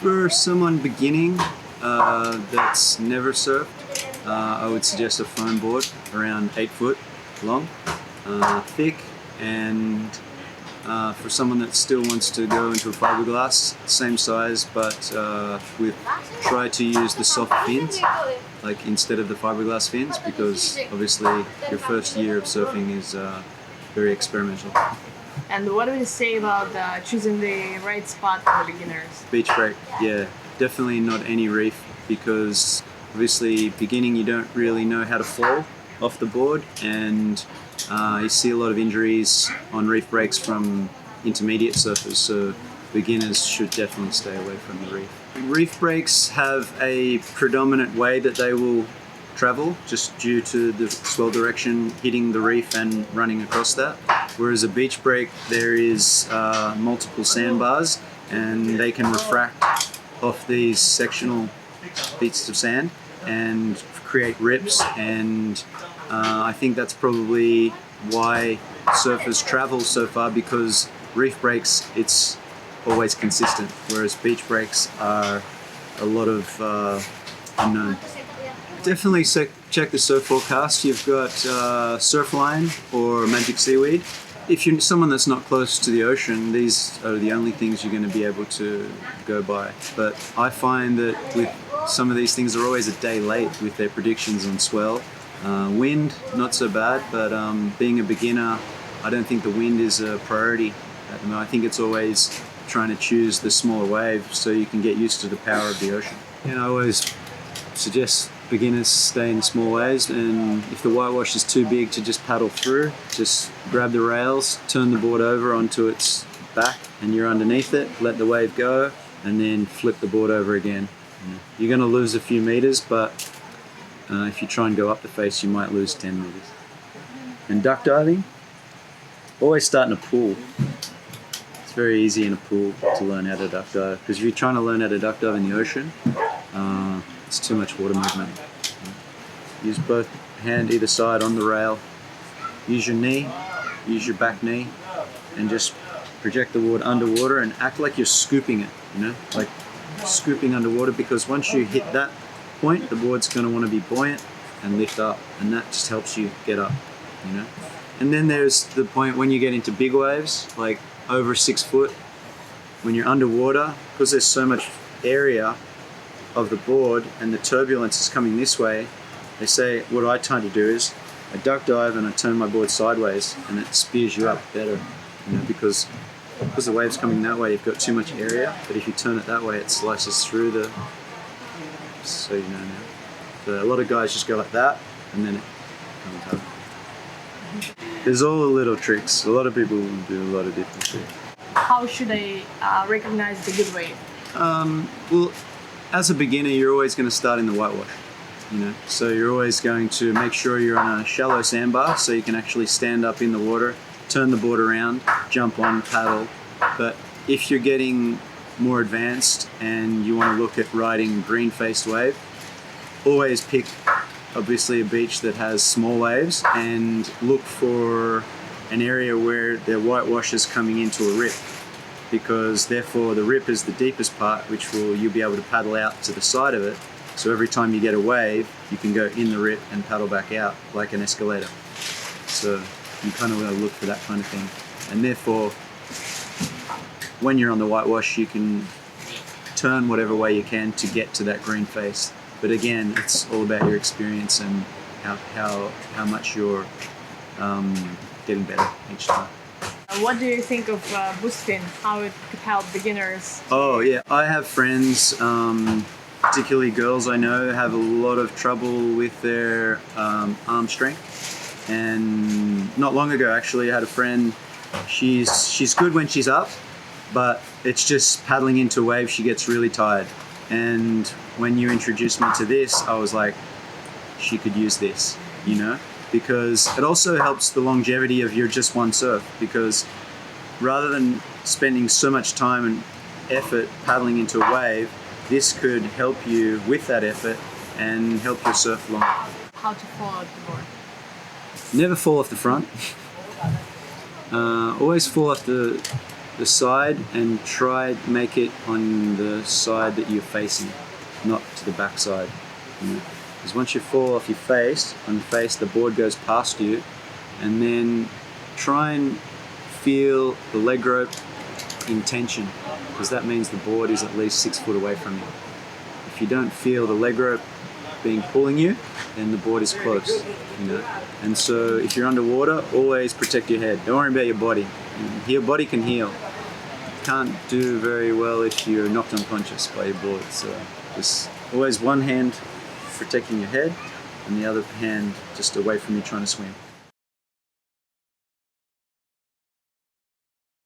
For someone beginning that's never surfed, I would suggest a foam board around 8 foot long, thick, and for someone that still wants to go into a fiberglass, same size, but try to use the soft fins, like instead of the fiberglass fins, because obviously your first year of surfing is very experimental. And what do you say about choosing the right spot for the beginners? Beach break, yeah, definitely not any reef, because obviously beginning you don't really know how to fall off the board, and you see a lot of injuries on reef breaks from intermediate surfers, so beginners should definitely stay away from the reef. Reef breaks have a predominant way that they will travel, just due to the swell direction hitting the reef and running across that. Whereas a beach break, there is multiple sandbars, and they can refract off these sectional bits of sand and create rips, and I think that's probably why surfers travel so far, because reef breaks, it's always consistent, whereas beach breaks are a lot of unknown. Definitely check the surf forecast. You've got Surfline or Magic Seaweed. If you're someone that's not close to the ocean, these are the only things you're going to be able to go by. But I find that with some of these things, are always a day late with their predictions on swell. Wind, not so bad, but being a beginner, I don't think the wind is a priority at the moment. I think it's always trying to choose the smaller wave so you can get used to the power of the ocean. I always suggest beginners stay in small waves, and if the whitewash is too big to just paddle through, just grab the rails, turn the board over onto its back, and you're underneath it, let the wave go, and then flip the board over again. You're going to lose a few meters, but if you try and go up the face, you might lose 10 meters. And duck diving, always start in a pool. It's very easy in a pool to learn how to duck dive, because if you're trying to learn how to duck dive in the ocean, it's too much water movement. Use both hand either side on the rail. Use your knee, use your back knee, and just project the board underwater and act like you're scooping it, like scooping underwater, because once you hit that point, the board's going to want to be buoyant and lift up, and that just helps you get up, And then there's the point when you get into big waves, like over 6 foot, when you're underwater, because there's so much area of the board and the turbulence is coming this way. They say what I try to do is I duck dive and I turn my board sideways, and it spears you up better, because the wave's coming that way, you've got too much area, but if you turn it that way, it slices through the, so now. So a lot of guys just go like that, and then it comes up. There's all the little tricks. A lot of people do a lot of different tricks. How should I recognize the good wave? Well, as a beginner, you're always going to start in the whitewash, So you're always going to make sure you're on a shallow sandbar, so you can actually stand up in the water, turn the board around, jump on, paddle. But if you're getting more advanced and you want to look at riding green-faced wave, always pick, obviously, a beach that has small waves, and look for an area where the whitewash is coming into a rip, because therefore the rip is the deepest part, which you'll be able to paddle out to the side of it. So every time you get a wave, you can go in the rip and paddle back out like an escalator. So you kind of want to look for that kind of thing. And therefore, when you're on the whitewash, you can turn whatever way you can to get to that green face. But again, it's all about your experience and how much you're getting better each time. What do you think of boost fin? How it could help beginners? Oh yeah, I have friends, particularly girls I know, have a lot of trouble with their arm strength. And not long ago, actually, I had a friend. She's good when she's up, but it's just paddling into a wave, she gets really tired. And when you introduced me to this, I was like, she could use this, because it also helps the longevity of your just one surf, because rather than spending so much time and effort paddling into a wave, this could help you with that effort and help your surf longer. How to fall off the board? Never fall off the front. Always fall off the side and try make it on the side that you're facing, not to the back side. Because once you fall off your face, the board goes past you, and then try and feel the leg rope in tension, because that means the board is at least 6 foot away from you. If you don't feel the leg rope pulling you, then the board is close. And so if you're underwater, always protect your head. Don't worry about your body. Your body can heal. You can't do very well if you're knocked unconscious by your board. So just always one hand protecting your head and the other hand just away from you trying to swim.